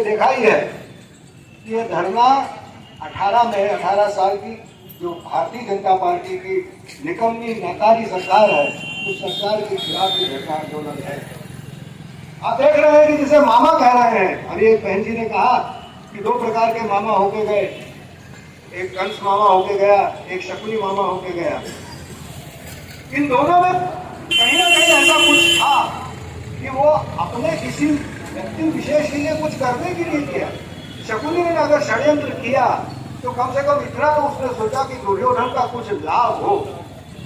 देखा ही है कि ये धरना 18 साल की जो भारतीय जनता पार्टी की निकम्मी नाकारी सरकार है, उस सरकार के खिलाफ ये धरना आंदोलन है। आप देख रहे हैं कि जिसे मामा कह रहे हैं, अभी एक बहन जी ने कहा कि 2 प्रकार के मामा होके गए, एक कंस मामा होके गया, एक शकुनी मामा होके गया। इन दोनों में कहीं ना कहीं ऐसा कुछ था कि वो अपने किसी व्यक्ति विशेष के लिए कुछ करने के लिए किया। शकुनी ने अगर षड्यंत्र किया तो कम से कम इतना तो उसने सोचा कि दुर्योधन का कुछ लाभ हो,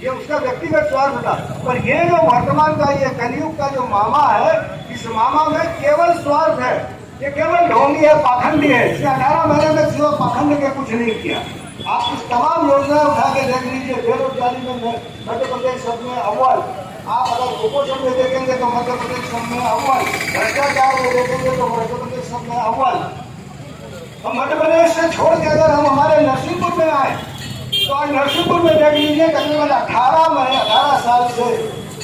ये उसका व्यक्तिगत स्वार्थ था। पर ये जो वर्तमान का ये कलयुग का जो मामा है, इस मामा में केवल स्वार्थ है, ये केवल ढोंगी है, पाखंडी है। इसने 18 महीने में सिवा पाखंड के कुछ नहीं किया। आप इस तमाम योजनाएं उठा के देख लीजिए, बेरोजगारी में मध्य प्रदेश सब में अव्वल, आप अगर कुपोषण में देखेंगे तो मध्य प्रदेश सब में अव्वल, भ्रष्टाचार में देखेंगे तो मध्य प्रदेश सब में अव्वल। हम मध्य प्रदेश से छोड़ के अगर हम हमारे नरसिंहपुर में आए तो आज नरसिंहपुर में देख लीजिए तकरीबन 18 साल से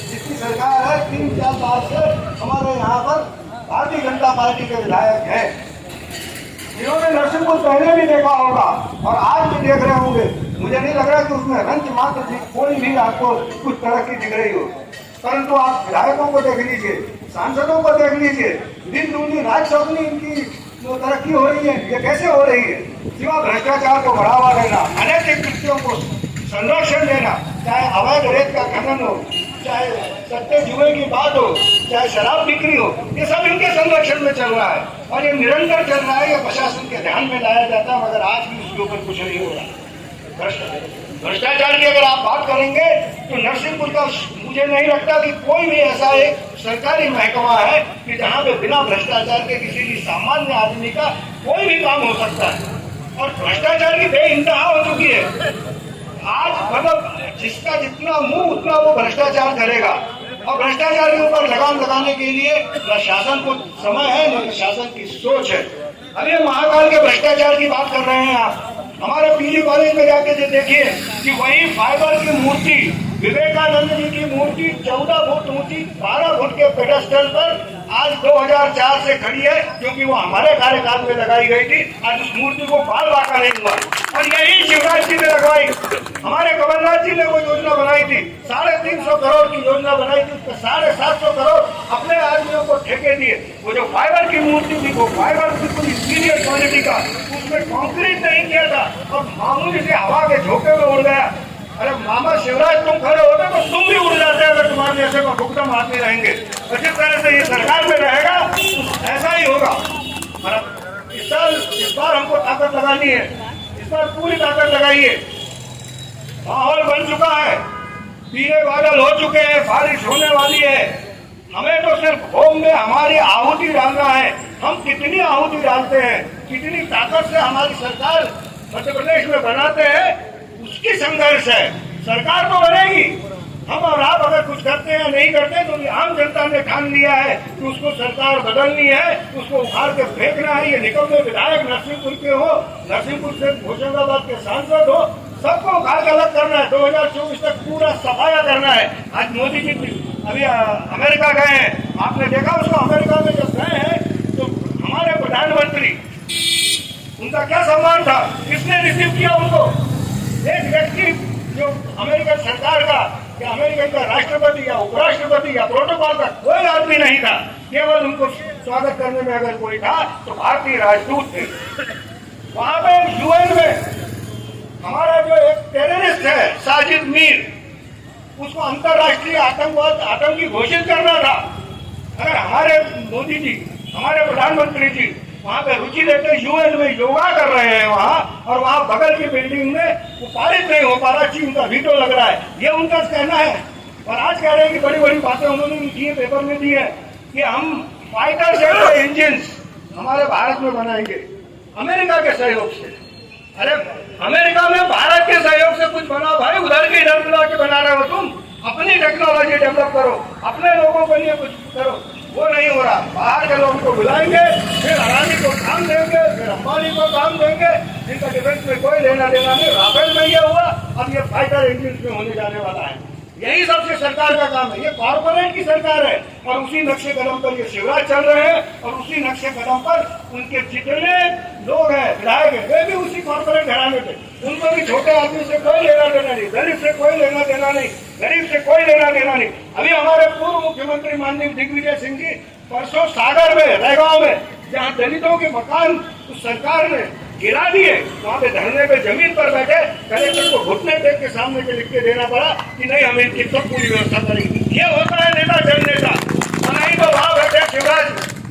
जितनी सरकार है, 3-4 साल से हमारे यहाँ पर भारतीय जनता पार्टी के विधायक हैं। इन्होंने नरसिंहपुर पहले भी देखा होगा और आज भी देख रहे होंगे। मुझे नहीं लग रहा कि उसमें रंच मात्र कोई भी आपको कुछ तरक्की दिख रही हो, परंतु आप विधायकों को देख लीजिए, सांसदों को देख लीजिए, दिन दूनी रात चौगनी इनकी जो तरक्की हो रही है, ये कैसे हो रही है? सिवा भ्रष्टाचार को बढ़ावा देना, अनैतिक कृत्यों को संरक्षण देना, चाहे अवैध रेत का खनन हो, चाहे सट्टे जुए की बात हो, चाहे शराब बिक्री हो, ये सब इनके संरक्षण में चल रहा है और ये निरंतर चल रहा है। ये प्रशासन के ध्यान में लाया जाता है, मगर आज भी उसके ऊपर कुछ नहीं हो रहा। भ्रष्टाचार की अगर आप बात करेंगे तो नरसिंहपुर का मुझे नहीं लगता कि कोई भी ऐसा एक सरकारी महकमा है कि जहाँ पे बिना भ्रष्टाचार के किसी भी सामान्य आदमी का कोई भी काम हो सकता है। और भ्रष्टाचार की बेइंतहा हो चुकी है। आज मतलब जिसका जितना मुंह उतना वो भ्रष्टाचार करेगा और भ्रष्टाचार के ऊपर लगाम लगाने के लिए न शासन को समय है न शासन की सोच है। अभी महाकाल के भ्रष्टाचार की बात कर रहे हैं आप। हमारे पीजी कॉलेज में जाके देखिए कि वही फाइबर की मूर्ति, विवेकानंद जी की मूर्ति 14 फुट ऊंची 12 फुट के पेडेस्टल पर आज 2004 से खड़ी है, क्योंकि वो हमारे कार्यकाल में लगाई गई थी। आज उस मूर्ति को बाल बाका नहीं हुआ और यही शिवराज जी ने लगवाई। हमारे कमलनाथ जी ने वो योजना बनाई थी, 350 करोड़ की योजना बनाई थी, उसके 750 करोड़ अपने आदमियों को ठेके दिए। वो जो फाइबर की मूर्ति थी वो फाइबर बिल्कुल इंटीरियर क्वालिटी का, उसमें कंक्रीट नहीं किया था और मामूली से हवा के झोंके में उड़ गया। अरे मामा शिवराज, तुम खड़े होते तो तुम भी उड़ जाते अगर तुम्हारे जैसे को भुगतान आते रहेंगे। और जिस तरह से ये सरकार में रहेगा ऐसा ही होगा। इस बार हमको ताकत लगानी है, इस बार पूरी ताकत लगाइए। माहौल बन चुका है, पीले बादल हो चुके हैं, बारिश होने वाली है। हमें तो सिर्फ होम में हमारी आहुति डालना है। हम कितनी आहुति डालते हैं, कितनी ताकत से हमारी सरकार मध्य प्रदेश में बनाते हैं, उसकी संघर्ष है। सरकार तो बनेगी, हम और आप अगर कुछ करते हैं नहीं करते तो आम जनता ने ठान लिया है कि उसको सरकार बदलनी है, उसको उखाड़ के फेंकना है। ये निकम्मे विधायक नरसिंहपुर के हो, नरसिंहपुर से होशंगाबाद के सांसद हो, सबको उखाड़ के अलग करना है। 2024 तक पूरा सफाया करना है। आज मोदी जी अभी अमेरिका गए हैं, आपने देखा उसको। अमेरिका में जब गए हैं तो हमारे प्रधानमंत्री, उनका क्या सम्मान था, किसने रिसीव किया उनको? एक व्यक्ति जो अमेरिकन सरकार का या अमेरिका का राष्ट्रपति या उपराष्ट्रपति या प्रोटोकॉल का कोई आदमी नहीं था, केवल उनको स्वागत करने में अगर कोई था तो भारतीय राजदूत थे। वहां पे यूएन में हमारा जो एक टेररिस्ट है साजिद मीर, उसको अंतरराष्ट्रीय आतंकी घोषित करना था। अगर हमारे मोदी जी, हमारे प्रधानमंत्री जी वहाँ पे रुचि लेते यूएन में योगा कर रहे हैं वहाँ, और वहाँ बगल की बिल्डिंग में वो पारित नहीं हो पा रहा, चीन का वीटो लग रहा है, ये उनका कहना है। और आज कह रहे हैं कि बड़ी बड़ी बातें उन्होंने दी है, पेपर में दी है कि हम फाइटर जेट इंजिन हमारे भारत में बनाएंगे अमेरिका के सहयोग से। अरे अमेरिका में भारत के सहयोग से कुछ बनाओ भाई, उधर की इधर के बना रहे हो तुम। अपनी टेक्नोलॉजी डेवलप करो, अपने लोगों के लिए कुछ करो, वो नहीं हो रहा। बाहर के लोगों को बुलाएंगे, फिर अडानी को काम देंगे, फिर अंबानी को काम देंगे, जिनका डिफेंस में कोई लेना देना नहीं। राफेल में ये हुआ, अब ये फाइटर इंजिन में होने जाने वाला है। यही सबसे सरकार का काम है। ये कॉर्पोरेट की सरकार है और उसी नक्शे कदम पर ये शिवराज चल रहे हैं और उसी नक्शे कदम पर उनके जितने लोग हैं विधायक हैं वे भी उसी कॉर्पोरेट घराने थे। उनको भी छोटे आदमी से कोई लेना देना नहीं, दलित से कोई लेना देना नहीं, गरीब से कोई लेना देना नहीं। अभी हमारे पूर्व मुख्यमंत्री माननीय दिग्विजय सिंह जी परसों सागर में रहगांव में जहाँ दलितों के मकान उस सरकार ने गिरा दिए, वहाँ पे धरने पे जमीन पर बैठे कलेक्टर को घुटने टेक के सामने के लिख के देना पड़ा कि नहीं हम इनकी सब पूरी व्यवस्था करेंगे। ये होता है नेता जन नेता। नहीं तो वहाँ बैठे शिवराज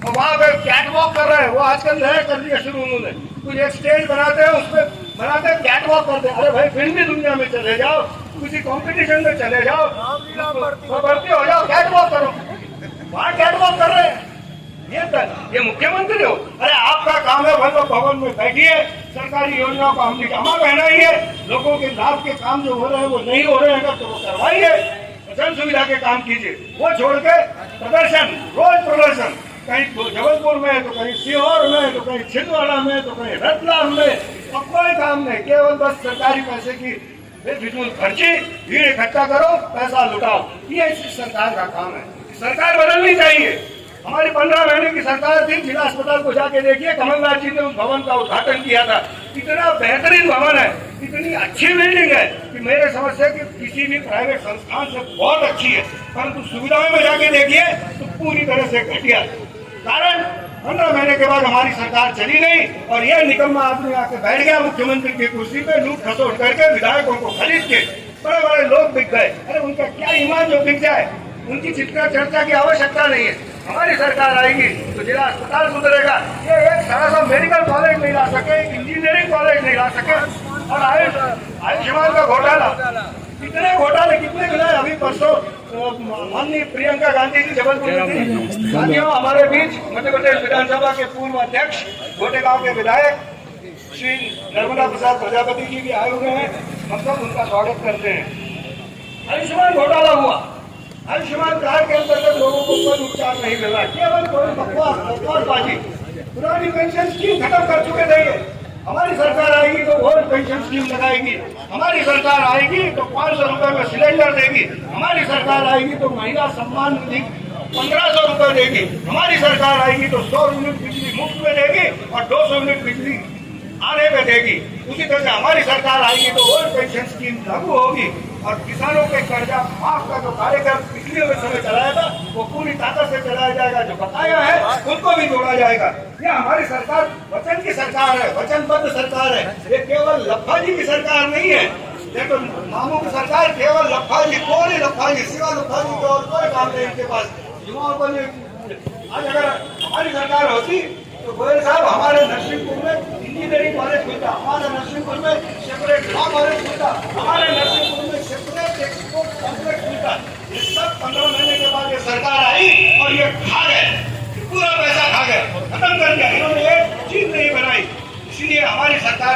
और वहाँ पे कैट वॉक कर रहे हैं। वो आजकल नया कर दिया शुरू उन्होंने, कुछ एक स्टेज बनाते हैं उसमें बनाते हैं कैट वॉक करते हैं। अरे भाई फिल्मी दुनिया में चले जाओ, किसी कॉम्पिटिशन में चले जाओ, भर्ती हो जाओ, कैट वॉक करो। वहाँ कैट वॉक कर रहे हैं। ये मुख्यमंत्री हो? अरे आपका काम है वैभव भवन में बैठिए, सरकारी योजनाओं को हमने जमा बनाइए, लोगों के लाभ के काम जो हो रहे हैं वो नहीं हो रहे हैं तो वो करवाइए, जन सुविधा के काम कीजिए। वो छोड़ के प्रदर्शन, रोज प्रदर्शन, कहीं जबलपुर में तो कहीं सीहोर में तो कहीं छिंदवाड़ा में तो कहीं रतलाम में, और कोई काम नहीं, केवल बस सरकारी पैसे की बेफिजूल खर्ची, भीड़ इकट्ठा करो, पैसा लुटाओ। ये इस सरकार का काम है। सरकार बदलनी चाहिए। हमारी 15 महीने की सरकार थी, जिला अस्पताल को जाके देखिए, कमलनाथ जी ने उस भवन का उद्घाटन किया था। इतना बेहतरीन भवन है, इतनी अच्छी बिल्डिंग है कि मेरे समझ से कि किसी भी प्राइवेट संस्थान से बहुत अच्छी है, परंतु सुविधाओं में जाके देखिए तो पूरी तरह से घटिया। कारण 15 महीने के बाद हमारी सरकार चली गई और यह निकम्मा आदमी आके बैठ गया मुख्यमंत्री की कुर्सी पे, लूट खसोट करके विधायकों को खरीद के बड़े बड़े लोग बिक गए। अरे उनका क्या ईमान जो बिक जाए, उनकी चिंता चर्चा की आवश्यकता नहीं है। हमारी सरकार आएगी तो जिला अस्पताल सुधरेगा। ये एक सारा सा मेडिकल कॉलेज नहीं ला सके, इंजीनियरिंग कॉलेज नहीं ला सके, और आयुष्मान का घोटाला, कितने घोटाले कितने गिनाए। अभी परसों माननीय प्रियंका गांधी जी जबलपुर में थी। साथियों, हमारे बीच मध्य प्रदेश विधानसभा के पूर्व अध्यक्ष गोटेगांव के विधायक श्री नर्मदा प्रसाद प्रजापति जी भी आए हुए हैं, हम सब उनका स्वागत करते हैं। आयुष्मान घोटाला हुआ, आयुष्मान कार्ड के अंतर्गत लोगों को कोई उपचार नहीं मिल रहा, केवल कोई बकवासबाजी। पुरानी पेंशन स्कीम खत्म कर चुके थे। हमारी सरकार आएगी तो ओल्ड पेंशन स्कीम लगाएगी, हमारी सरकार आएगी तो 500 रुपए में सिलेंडर देगी, हमारी सरकार आएगी तो महिला सम्मान निधि 1500 रुपए देगी, हमारी सरकार आएगी तो 100 यूनिट बिजली मुफ्त में देगी और 200 यूनिट बिजली आने पे देगी। उसी तरह से हमारी सरकार आएगी तो ओल्ड पेंशन स्कीम लागू होगी और किसानों के कर्जा माफ का जो कार्यक्रम पिछले समय चलाया था वो पूरी ताकत से चलाया जाएगा। जो बकाया है उनको भी जोड़ा जाएगा। ये हमारी सरकार वचन की सरकार है, वचनबद्ध सरकार है। ये केवल लफाजी की सरकार नहीं है। देखो मामू की सरकार केवल लफाजी, कोई लफाजी, सिवा लफाजी को और कोई काम नहीं इनके पास। युवाओं को आज अगर हमारी सरकार होती तो गोयल साहब हमारे नरसिंहपुर में इंजीनियरिंग कॉलेज खुलता, हमारे नरसिंहपुर में सेपरेट लॉ कॉलेज खुलता, हमारे नरसिंहपुर में सेपरेट एक्सपोर्ट कॉम्प्लेक्स खुलता। ये सब 15 महीने के बाद ये सरकार आई और ये खा गए, पूरा पैसा खा गए, खत्म कर दिया। इन्होंने एक चीज नहीं बनाई। इसीलिए हमारी सरकार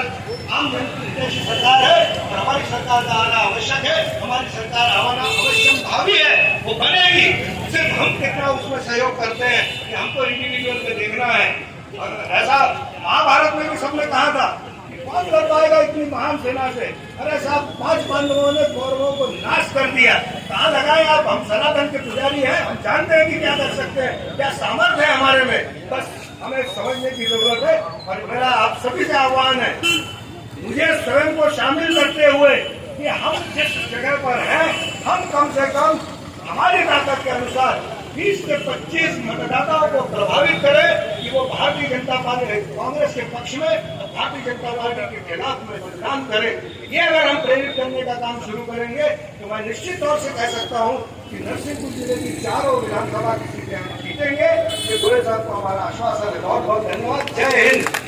आम जनहितैषी सरकार है और हमारी सरकार का आना आवश्यक है। हमारी सरकार आना अवश्य भावी है, वो बनेगी। सिर्फ हम कितना उसमें सहयोग करते हैं कि हमको इंडिविजुअल में देखना है। और ऐसा महाभारत में भी सबने कहा था कि कौन कर पाएगा इतनी महान सेना से। अरे साहब 5 पांडवों ने कौरवों को नाश कर दिया। कहाँ लगाए आप? हम सनातन के पुजारी हैं, हम जानते हैं कि क्या कर सकते हैं, क्या सामर्थ्य है हमारे में। बस हमें समझने की जरूरत है। और मेरा आप सभी से आह्वान है, मुझे स्वयं को शामिल करते हुए कि हम जिस जगह पर हैं, हम कम से कम हमारी ताकत के अनुसार 20 से 25 मतदाताओं को प्रभावित करें कि वो भारतीय जनता पार्टी कांग्रेस के पक्ष में और भारतीय जनता पार्टी के खिलाफ में मतदान करें। ये अगर हम प्रेरित करने का काम शुरू करेंगे तो मैं निश्चित तौर से कह सकता हूँ कि नरसिंहपुर जिले की 4 विधानसभा की सीटें हम जीतेंगे। ये गोयल साहब को हमारा आश्वासन है। बहुत बहुत धन्यवाद। जय हिंद।